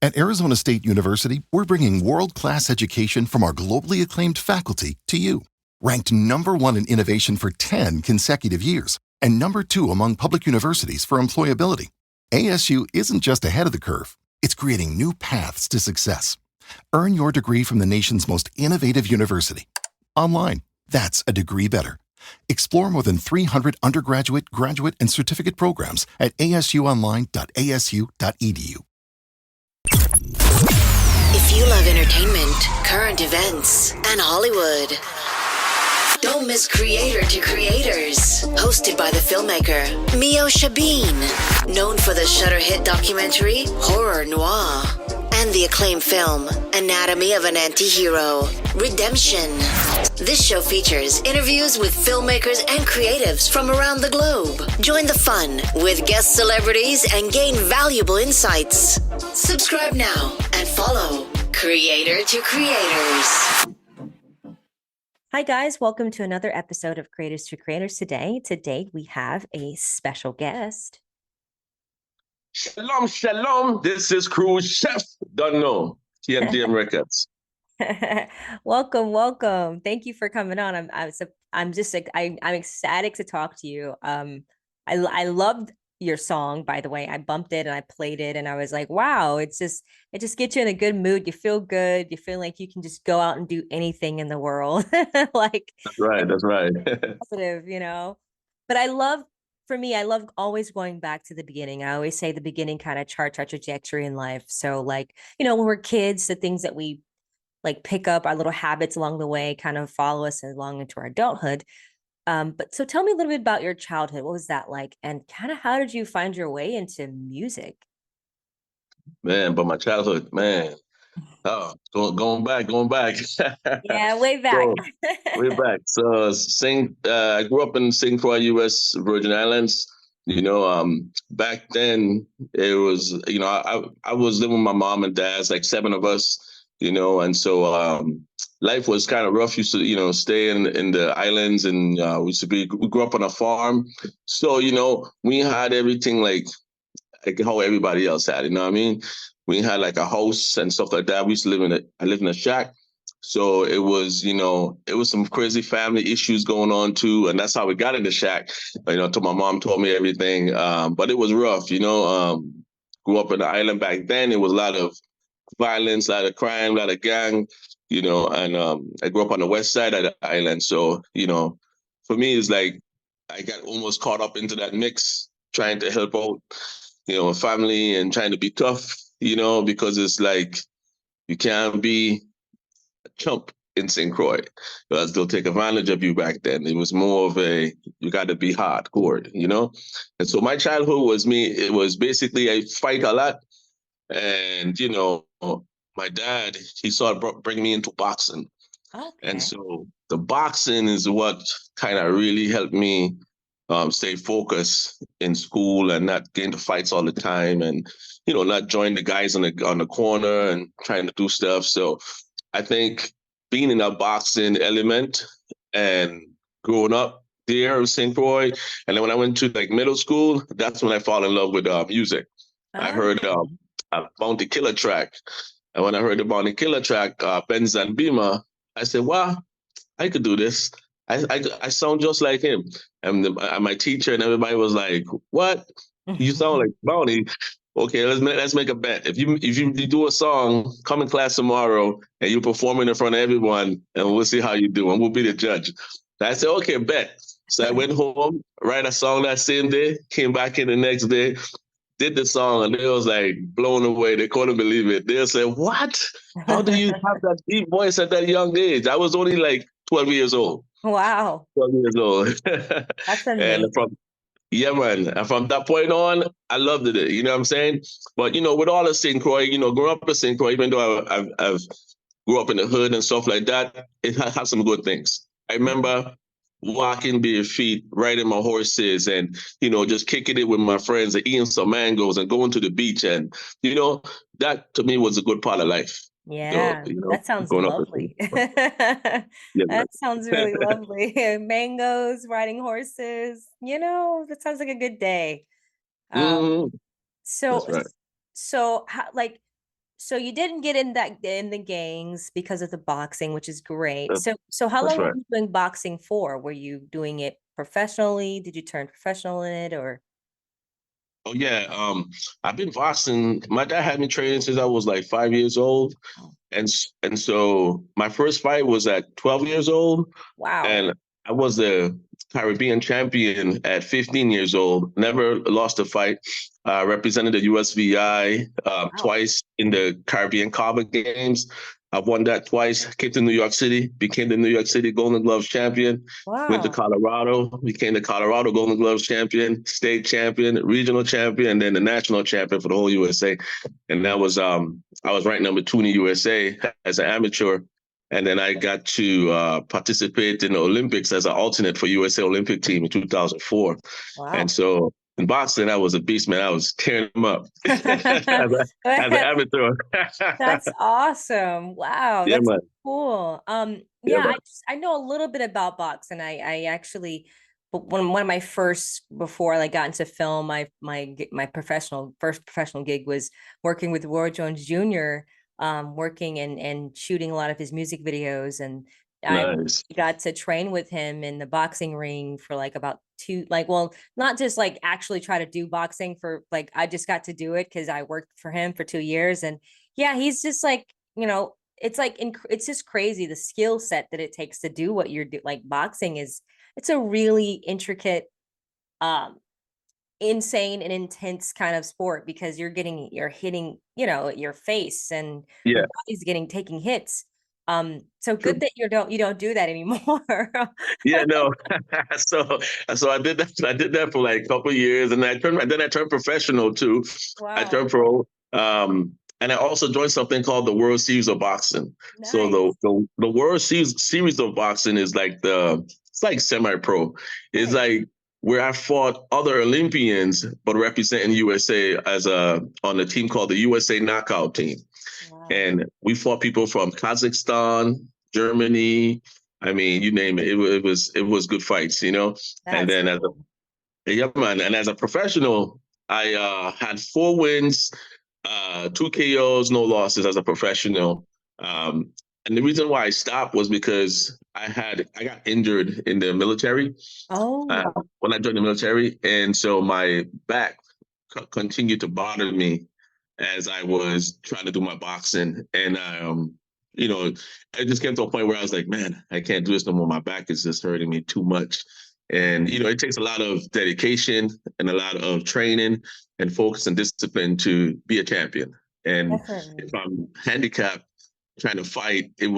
At Arizona State University, we're bringing world-class education from our globally acclaimed faculty to you. Ranked #1 in innovation for 10 consecutive years and #2 among public universities for employability, ASU isn't just ahead of the curve, it's creating new paths to success. Earn your degree from the nation's most innovative university. Online, that's a degree better. Explore more than 300 undergraduate, graduate, and certificate programs at asuonline.asu.edu. If you love entertainment, current events, and Hollywood, don't miss Creator to Creators, hosted by the filmmaker Meosha, known for the Shudder hit documentary Horror Noir and the acclaimed film Anatomy of an Anti-Hero, Redemption. This show features interviews with filmmakers and creatives from around the globe. Join the fun with guest celebrities and gain valuable insights. Subscribe now and follow Creator to Creators. Hi guys, welcome to another episode of Creators to Creators. Today we have a special guest. Shalom, shalom. This is Krueshef. Don't know. TNTM Records. Welcome. Thank you for coming on. I'm just like I'm ecstatic to talk to you. I loved your song, by the way. I bumped it and I played it and I was like, wow, it just gets you in a good mood. You feel good. You feel like you can just go out and do anything in the world. Like That's right. Positive, But for me, I love always going back to the beginning. I always say the beginning kind of charts our trajectory in life. So like, when we're kids, the things that we like pick up, our little habits along the way kind of follow us along into our adulthood. But so tell me a little bit about your childhood. What was that like? And kind of how did you find your way into music? Man, but my childhood, man. Oh, going back. Yeah, way back. So, way back. So I grew up in St. Croix, U.S. Virgin Islands. Back then it was, I was living with my mom and dad's, like 7 of us, and so life was kind of rough. Used to, stay in the islands, and we grew up on a farm. So, we had everything like how everybody else had, you know what I mean? We had like a house and stuff like that. We used to I lived in a shack. So it was, it was some crazy family issues going on too. And that's how we got in the shack. Till my mom told me everything. But it was rough, grew up in the island back then. It was a lot of violence, a lot of crime, a lot of gang, and I grew up on the west side of the island. So, for me, it's like I got almost caught up into that mix, trying to help out, family and trying to be tough, because it's like you can't be a chump in St. Croix because they'll take advantage of you back then. It was more of you got to be hardcore, And so my childhood it was basically I fight a lot. And, my dad, he sort of bring me into boxing. Okay. And so the boxing is what kind of really helped me stay focused in school and not get into fights all the time, and not join the guys on the corner and trying to do stuff. So I think being in that boxing element and growing up there in St. Croix, and then when I went to like middle school, that's when I fall in love with music. I heard a Bounty Killer track, and when I heard the Bounty Killer track, Ben Zanbima, I said, "Wow, I could do this. I sound just like him." And my teacher and everybody was like, "What? You sound like Bounty? Okay, let's make a bet. If you do a song, come in class tomorrow and you perform it in front of everyone, and we'll see how you do, and we'll be the judge." So I said, "Okay, bet." So I went home, write a song that same day, came back in the next day, did the song, and they was like blown away. They couldn't believe it. They said, "What? How do you have that deep voice at that young age?" I was only like 12 years old. Wow. 12 years old. That's amazing. Yeah, man. And from that point on, I loved it. You know what I'm saying? But, with all the St. Croix, growing up in St. Croix, even though I've grew up in the hood and stuff like that, it has some good things. I remember walking bare feet, riding my horses, and, just kicking it with my friends and eating some mangoes and going to the beach. And, that to me was a good part of life. Yeah, So, that sounds lovely. Yeah, That sounds really lovely. Mangoes, riding horses, that sounds like a good day. mm-hmm. So, That's right. so how, like, So you didn't get in the gangs because of the boxing, which is great. That- So how That's long were right. you doing boxing for? Were you doing it professionally? Did you turn professional in it or? Oh yeah. I've been boxing. My dad had me training since I was like 5 years old. Oh, And so my first fight was at 12 years old, wow. and I was the Caribbean champion at 15 years old. Never lost a fight. Represented the USVI Wow. twice in the Caribbean Carver Games. I've won that twice. Came to New York City, became the New York City Golden Gloves champion. Went to Wow. Colorado, became the Colorado Golden Gloves champion, state champion, regional champion, and then the national champion for the whole USA. And that was I was ranked number 2 in the USA as an amateur. And then I got to participate in the Olympics as an alternate for USA Olympic team in 2004. And Wow. so in boxing, I was a beast, man. I was tearing them up as an amateur. That's awesome. Wow, Yeah, that's man. cool. Yeah, Yeah, man. I know a little bit about boxing. I actually, but one of my first before I got into film, my professional first professional gig was working with Roy Jones Jr. Working and shooting a lot of his music videos, and I Nice. got to train with him in the boxing ring for like about two, like, well, not just like actually try to do boxing for like I just got to do it because I worked for him for 2 years, and yeah, he's just like, it's like it's just crazy the skill set that it takes to do what you're doing. Like boxing is, it's a really intricate, um, insane and intense kind of sport because you're hitting, your face and your Yeah, body's getting taking hits. So good true. that you don't do that anymore. Yeah, no. so so I did that. I did that for like a couple of years, and then I turned professional too. I Wow, turned pro. And I also joined something called the World Series of Boxing. So nice, the Series of Boxing is like it's like semi-pro. It's nice. like where I fought other Olympians, but representing USA as on a team called the USA Knockout Team. Wow, And we fought people from Kazakhstan, Germany. I mean, you name it. It was good fights, you know. And that's then cool. yeah, man. And as a professional, I had 4 wins, 2 KOs, no losses as a professional. Um, and the reason why I stopped was because I got injured in the military Oh, when I joined the military, and so my back continued to bother me as I was trying to do my boxing, and you know, I just came to a point where I was like, man, I can't do this no more. My back is just hurting me too much, and it takes a lot of dedication and a lot of training and focus and discipline to be a champion. And if definitely. I'm handicapped trying to fight, it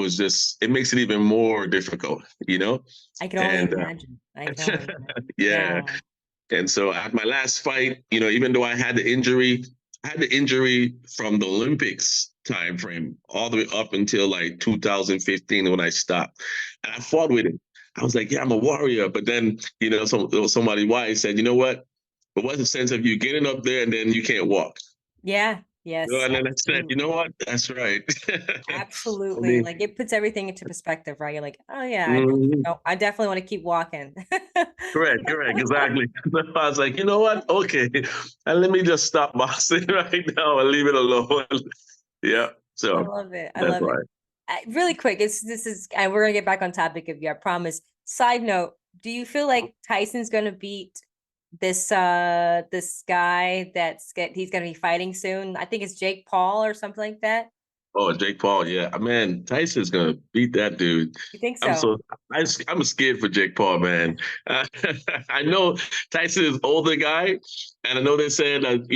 makes it even more difficult, you know? I can only And imagine. I can only imagine. yeah. Yeah. And so at my last fight, even though I had the injury from the Olympics time frame all the way up until like 2015 when I stopped. And I fought with it. I was like, yeah, I'm a warrior. But then, somebody wise said, you know what? But what's the sense of you getting up there and then you can't walk? Yeah. Yes. And then I said, you know Absolutely. what? That's right. I Absolutely. mean, Like it puts everything into perspective, right? You're like, oh yeah, mhm. I definitely want to keep walking. Correct, exactly. I was like, you know what? Okay, and let me just stop boxing right now and leave it alone. Yeah, I so love it. I that's love it. why. Really quick, this is, and we're gonna get back on topic of you, I promise. Side note, do you feel like Tyson's gonna beat this guy he's gonna be fighting soon? I think it's Jake Paul or something like that. Oh, Jake Paul, yeah, man, Tyson's gonna beat that dude. You think I'm so? so I'm scared for Jake Paul, man. I know Tyson is older guy, and I know they said that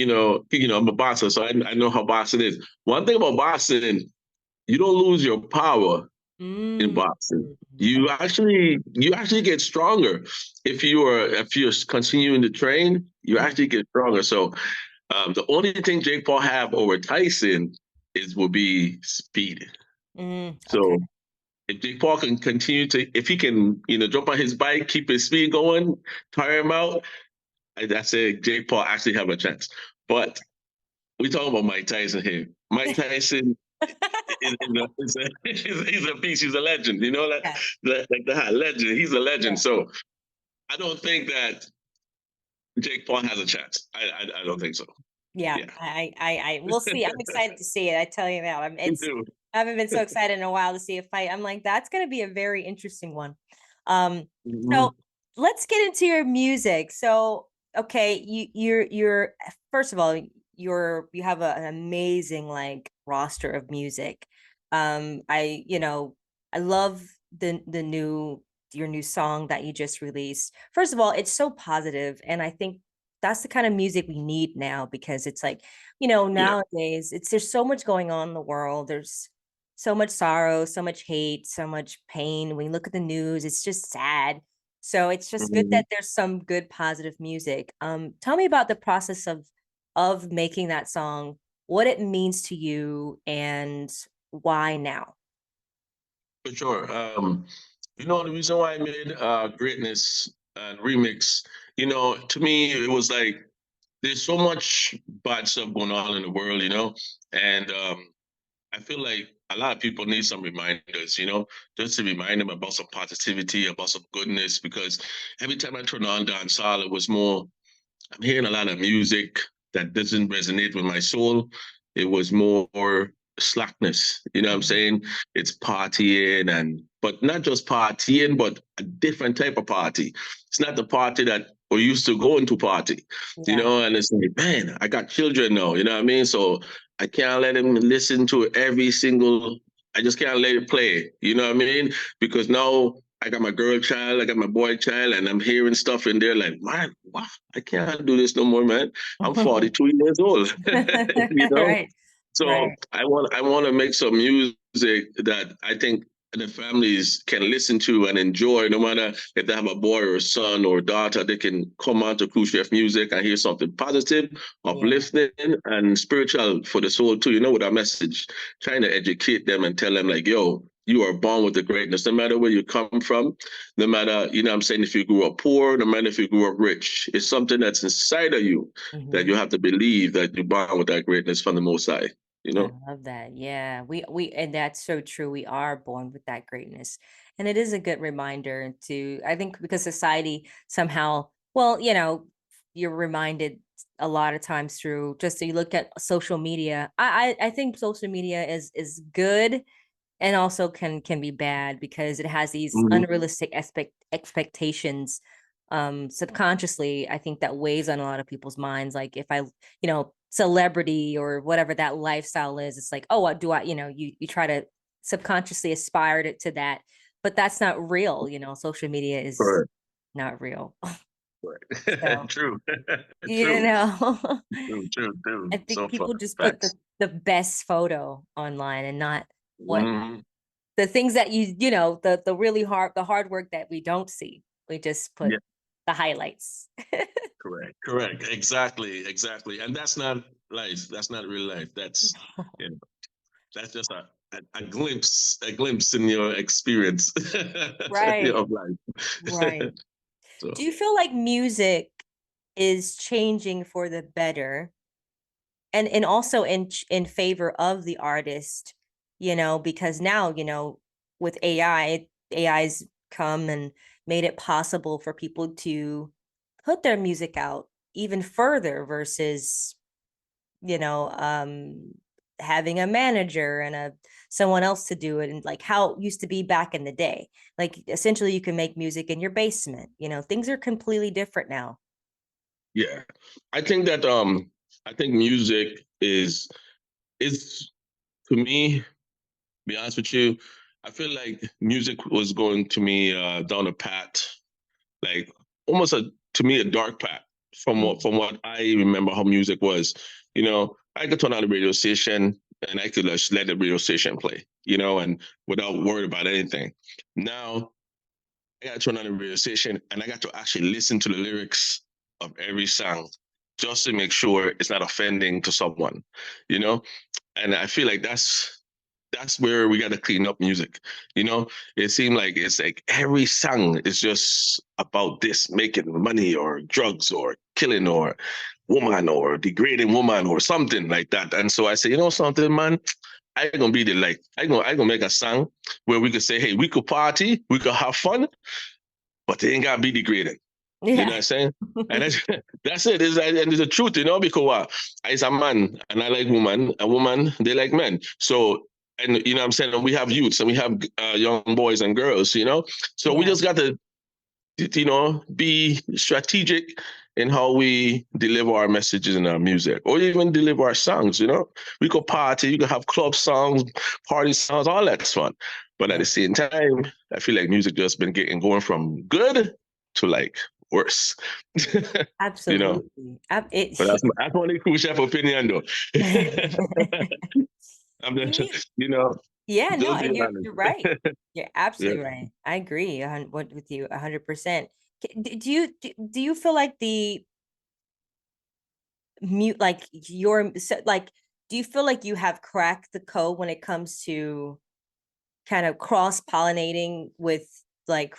I'm a boxer, so I know how boxing is. One thing about boxing, you don't lose your power in Mm. boxing. Okay. You actually get stronger if you're continuing to train. You Mhm. actually get stronger. So the only thing Jake Paul have over Tyson will be speed. Okay. So if Jake Paul can continue if he can jump on his bike, keep his speed going, tire him out, I say Jake Paul actually have a chance. But we talking about Mike Tyson here. Mike Tyson he's a beast. He's a legend. Yeah. Like the legend. He's a legend. Yeah. So I don't think that Jake Paul has a chance. I don't think so. Yeah, Yeah, we'll see. I'm excited to see it. I tell you now, me it's, too. I haven't been so excited in a while to see a fight. I'm like, that's going to be a very interesting one. Um, so Mhm. let's get into your music. So, okay, you're first of all, you have an amazing like roster of music. I love the new your new song that you just released. First of all, it's so positive, and I think that's the kind of music we need now because it's like, Yeah. nowadays there's so much going on in the world. There's so much sorrow, so much hate, so much pain. When you look at the news, it's just sad. So it's just good Mhm. that there's some good positive music. Tell me about the process of making that song, what it means to you, and why now? For sure. The reason why I made Greatness and Remix, to me, it was like there's so much bad stuff going on in the world, and I feel like a lot of people need some reminders, just to remind them about some positivity, about some goodness, because every time I turn on dancehall, it was more I'm hearing a lot of music that doesn't resonate with my soul. It was more slackness. You know what I'm Mhm. saying? It's partying but not just partying, but a different type of party. It's not the party that we're used to going to party, Yeah. and it's like, man, I got children now, you know what I mean? So I can't let them listen to every single I just can't let it play. You know what I mean? Because now I got my girl child, I got my boy child, and I'm hearing stuff in there like, man, what? I can't do this no more, man. I'm 42 years old, you know? Right. So Right. I want to make some music that I think the families can listen to and enjoy, no matter if they have a boy or a son or daughter, they can come on to Krueshef music and hear something positive, Yeah. uplifting, and spiritual for the soul too. With our message, trying to educate them and tell them like, yo, you are born with the greatness, no matter where you come from, no matter, what I'm saying, if you grew up poor, no matter if you grew up rich, it's something that's inside of you that Mhm. you have to believe that you're born with that greatness from the Most High, you I know? love that. Yeah. And that's so true. We are born with that greatness. And it is a good reminder to, I think, because society somehow, well, you're reminded a lot of times through just so you look at social media. I think social media is good and also can be bad because it has these Mhm. unrealistic expectations subconsciously. I think that weighs on a lot of people's minds, like if I celebrity or whatever that lifestyle is, it's like, oh, what do I, you try to subconsciously aspire to that, but that's not real. Social media is Correct. not real. Correct. So True. you True. know True. True. I True. think So far. people just put Facts. the best photo online and not what Mhm. the things that the really hard work that we don't see. We just put Yeah. the highlights. Correct. Correct. Exactly. Exactly. And that's not life. That's not real life. You know, that's just a glimpse in your experience Right. of life. Right. Do So. you feel like music is changing for the better and also in favor of the artist, because now, with AI's come and made it possible for people to put their music out even further versus you know um having a manager and a someone else to do it, and like how it used to be back in the day, like essentially you can make music in your basement. Things are completely different now. Yeah, I think music is to me. Be honest with you, I feel like music was going to me down a path, like almost to me a dark path from what I remember how music was. I could turn on the radio station and I could just let the radio station play, and without worried about anything. Now I got to turn on the radio station and I got to actually listen to the lyrics of every song just to make sure it's not offending to someone, you know? And I feel like that's where we got to clean up music. It seemed like it's like every song is just about this making money or drugs or killing or woman or degrading woman or something like that. And so I say, something, man, I gonna be the like I gonna make a song where we could say, hey, we could party, we could have fun, but they ain't gotta be degrading. You know Yeah. what I'm saying? And that's it. And it's the truth, because as a man and I like woman, a woman, they like men. So, and you know what I'm saying? And we have youths and we have young boys and girls, So we Yeah. just got to, be strategic in how we deliver our messages in our music or even deliver our songs. We could party, you can have club songs, party songs, all that's fun. But at Yeah. the same time, I feel like music just been going from good to like worse. you know, Absolutely. but that's only Krueshef opinion though. I'm You- just, you know, yeah, no, just and being you're right. honest. You're Yeah. absolutely right. I agree with you 100%. Do you feel like the mute like your so, like do you feel like you have cracked the code when it comes to kind of cross pollinating with like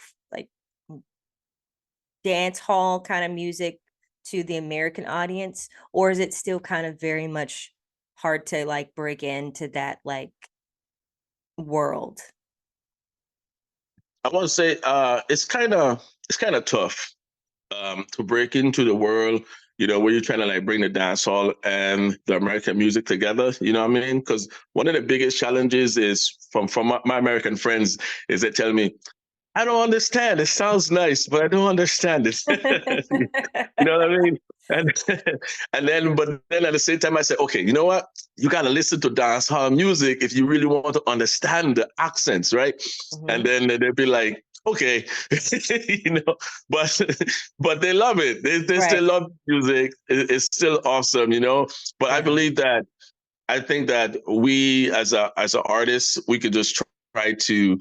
dance hall kind of music to the American audience, or is it still kind of very much hard to like break into that like world? I want to say it's kind of tough to break into the world, where you're trying to like bring the dancehall and the American music together. You know what I mean? Because one of the biggest challenges is from my American friends is they tell me, I don't understand. It sounds nice, but I don't understand it. You know what I mean? And but then at the same time, I said, okay, you know what? You got to listen to dancehall music if you really want to understand the accents, right? And Mhm. then they'll be like, okay, you know, but but they love it. They still Right. love music. It's still awesome. But I Yeah. believe that I think that we as a artist, we could just try to,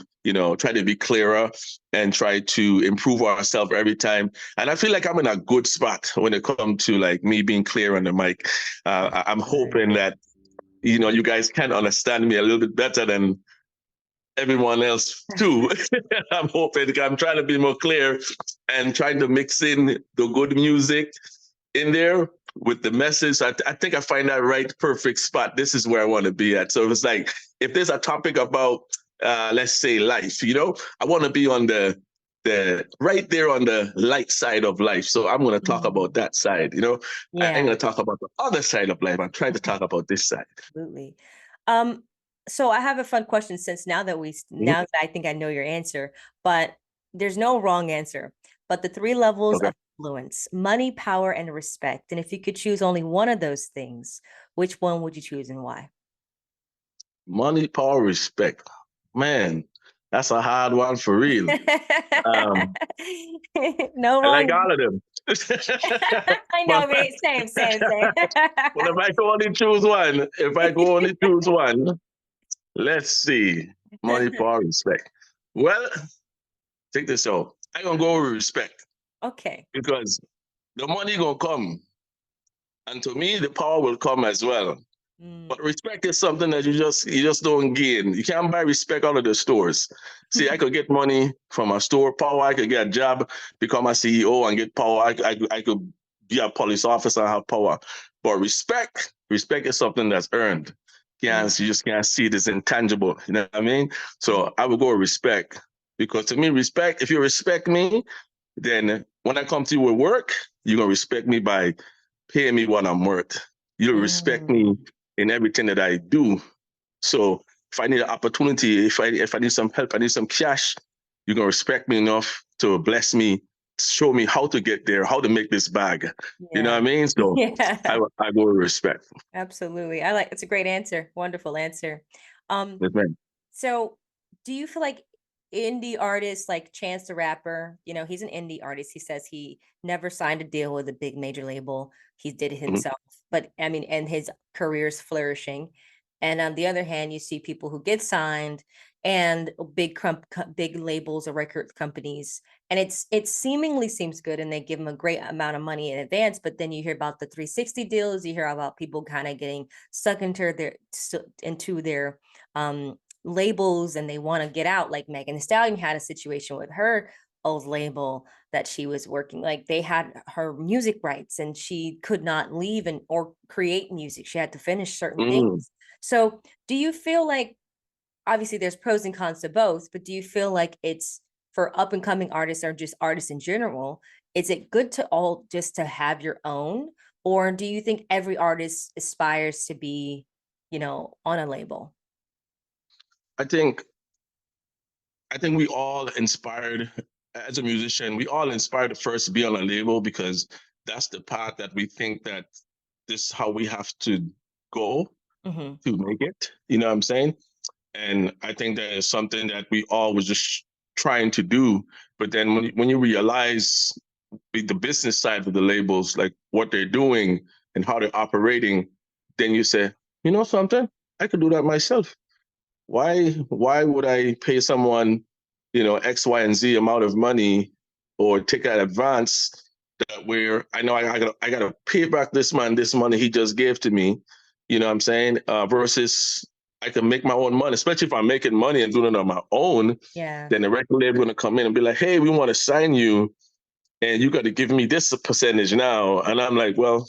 try to be clearer and try to improve ourselves every time. And I feel like I'm in a good spot when it comes to like me being clear on the mic. I'm Right. hoping that, you guys can understand me a little bit better than everyone else too. I'm hoping I'm trying to be more clear and trying to mix in the good music in there with the message. I think I find that right perfect spot. This is where I want to be at. So it's like if there's a topic about let's say life, I want to be on the right there on the light side of life. So I'm going to talk about Mhm. that side. I ain't going Yeah. to talk about the other side of life. I'm trying to talk about this side. Absolutely. Um, so I have a fun question since Mhm. now that I think I know your answer, but there's no wrong answer. But the three levels Okay. of influence: money, power, and respect. And if you could choose only one of those things, which one would you choose and why? Money, power, respect. Man, that's a hard one for real. Um, No I like wrong. all of them. I but know, me. Same. Well, if I go only choose one, let's see. Money, power, respect. Well, take this out. I'm gonna go with respect Okay. because the money gonna come, and to me, the power will come as well. But Mm. respect is something that you just don't gain. You can't buy respect out of the stores. See, I could get money from a store, power. I could get a job, become a CEO, and get power. I could be a police officer and have power. But respect is something that's earned. You Mm. just can't see it as intangible. You know what I mean? Mm. So I would go with respect because to me, respect. If you respect me, then when I come to you with work, you're gonna respect me by paying me what I'm worth. You'll respect me Mm. in everything that I do. So if I need an opportunity, if I need some help, I need some cash, you're gonna respect me enough to bless me, show me how to get there, how to make this bag. You know what Yeah. I mean? So I Yeah. I go with respect. Absolutely. It's a great answer. Wonderful answer. Um, Yes, man. so do you feel like indie artists like Chance the Rapper, he's an indie artist. He says he never signed a deal with a big major label. He did it Mhm. himself. But I mean, and his career's flourishing. And on the other hand, you see people who get signed and big labels or record companies, and it seemingly seems good, and they give them a great amount of money in advance. But then you hear about the 360 deals. You hear about people kind of getting stuck into their labels, and they want to get out. Like Megan Thee Stallion had a situation with her old label that she was working. Like they had her music rights, and she could not leave or create music. She had to finish certain Mm. things. So, do you feel like, obviously there's pros and cons to both, but do you feel like it's for up and coming artists or just artists in general, is it good to all just to have your own, or do you think every artist aspires to be, on a label? I think I think we all inspired as a musician, we all inspired to first be on a label because that's the path that we think that this is how we have to go Hmm. to make it. You know what I'm saying? And I think that is something that we all was just trying to do. But then when you realize the business side of the labels, like what they're doing and how they're operating, then you say, you know something, I could do that myself. Why would I pay someone, X, Y, and Z amount of money or take an advance that where I know I gotta pay back this money he just gave to me, you know what I'm saying? Versus I can make my own money, especially if I'm making money and doing it on my own, Yeah. then the record label gonna come in and be like, hey, we want to sign you and you got to give me this percentage now. And I'm like, well,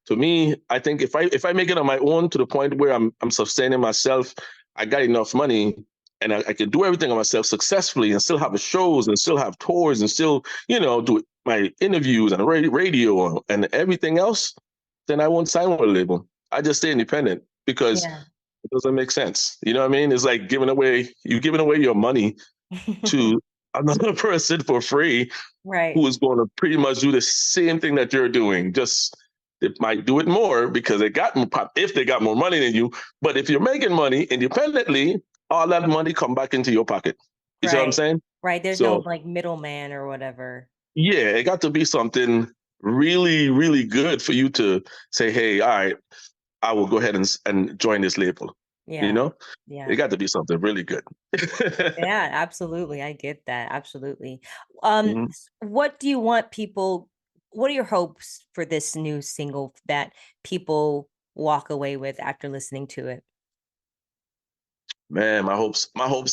to me, I think if I make it on my own to the point where I'm sustaining myself, I got enough money and I can do everything on myself successfully and still have the shows and still have tours and still, do my interviews and radio and everything else, then I won't sign with a label. I just stay independent because Yeah. it doesn't make sense. You know what I mean? It's like you're giving away your money to another person for free Right. who is going to pretty much do the same thing that you're doing. Just they might do it more because if they got more money than you. But if you're making money independently, all that money come back into your pocket. You see what I'm Right. saying? Right. There's no So like middleman or whatever. yeah, it got to be something really, really good for you to say, hey, all right, I will go ahead and join this label. You Yeah. know, it Yeah. got to be something really good. Yeah, absolutely. I get that. Absolutely. Mhm. What do you want people, what are your hopes for this new single that people walk away with after listening to it? Man, my hopes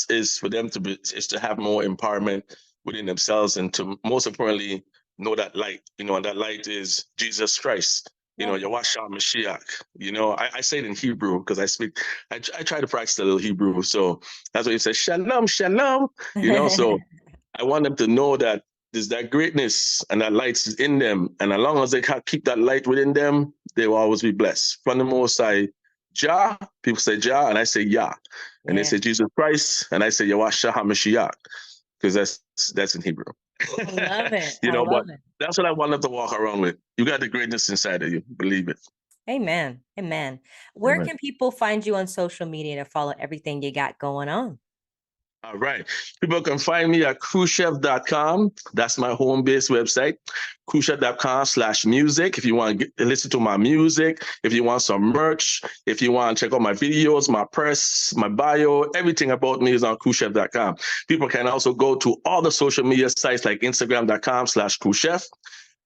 is for them is to have more empowerment within themselves and to most importantly know that light, and that light is Jesus Christ. Love it. Yawasha Mashiach. I say it in Hebrew because I try to practice a little Hebrew. So that's what he says, Shalom, Shalom. So I want them to know that there's that greatness and that light is in them. And as long as they can keep that light within them, they will always be blessed. From the Most High, Jah, people say Jah, and I say Yah. And they Yeah. say Jesus Christ, and I say Yawasha HaMashiach, because that's in Hebrew. I love it. I But love it. that's what I want them to walk around with. You got the greatness inside of you. Believe it. Amen. Amen. Where Amen. can people find you on social media to follow everything you got going on? All right. People can find me at Krueshef.com. That's my home base website. Krueshef.com/music. If you want to listen to my music, if you want some merch, if you want to check out my videos, my press, my bio, everything about me is on Krueshef.com. People can also go to all the social media sites like Instagram.com/Krueshef,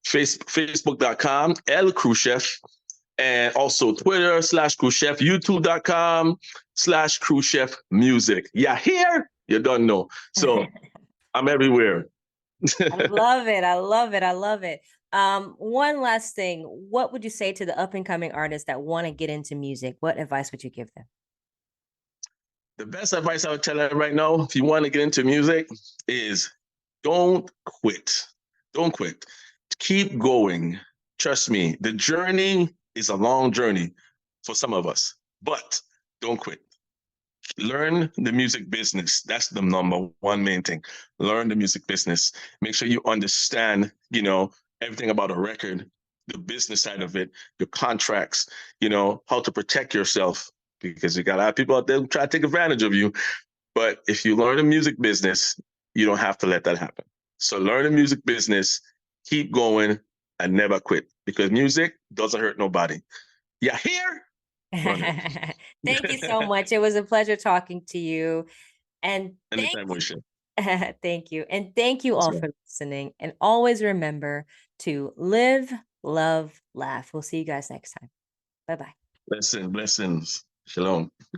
Facebook.com, El Krueshef, and also Twitter/Krueshef, YouTube.com/Krueshef Music. Yeah, here you don't know. So I'm everywhere. I love it. I love it. I love it. One last thing. What would you say to the up and coming artists that want to get into music? What advice would you give them? The best advice I would tell them right now, if you want to get into music, is don't quit. Don't quit. Keep going. Trust me, the journey is a long journey for some of us, but don't quit. Learn the music business. That's the number one main thing. Learn the music business. Make sure you understand, everything about a record, the business side of it, your contracts, how to protect yourself because you got a lot of people out there who try to take advantage of you. But if you learn the music business, you don't have to let that happen. So learn the music business, keep going, and never quit because music doesn't hurt nobody. Yeah, here, run Thank you so it. much. It was a pleasure talking to you. And thank Anytime, Moesha. thank you. And thank you That's all right. for listening. And always remember to live, love, laugh. We'll see you guys next time. Bye-bye. Blessings. Shalom.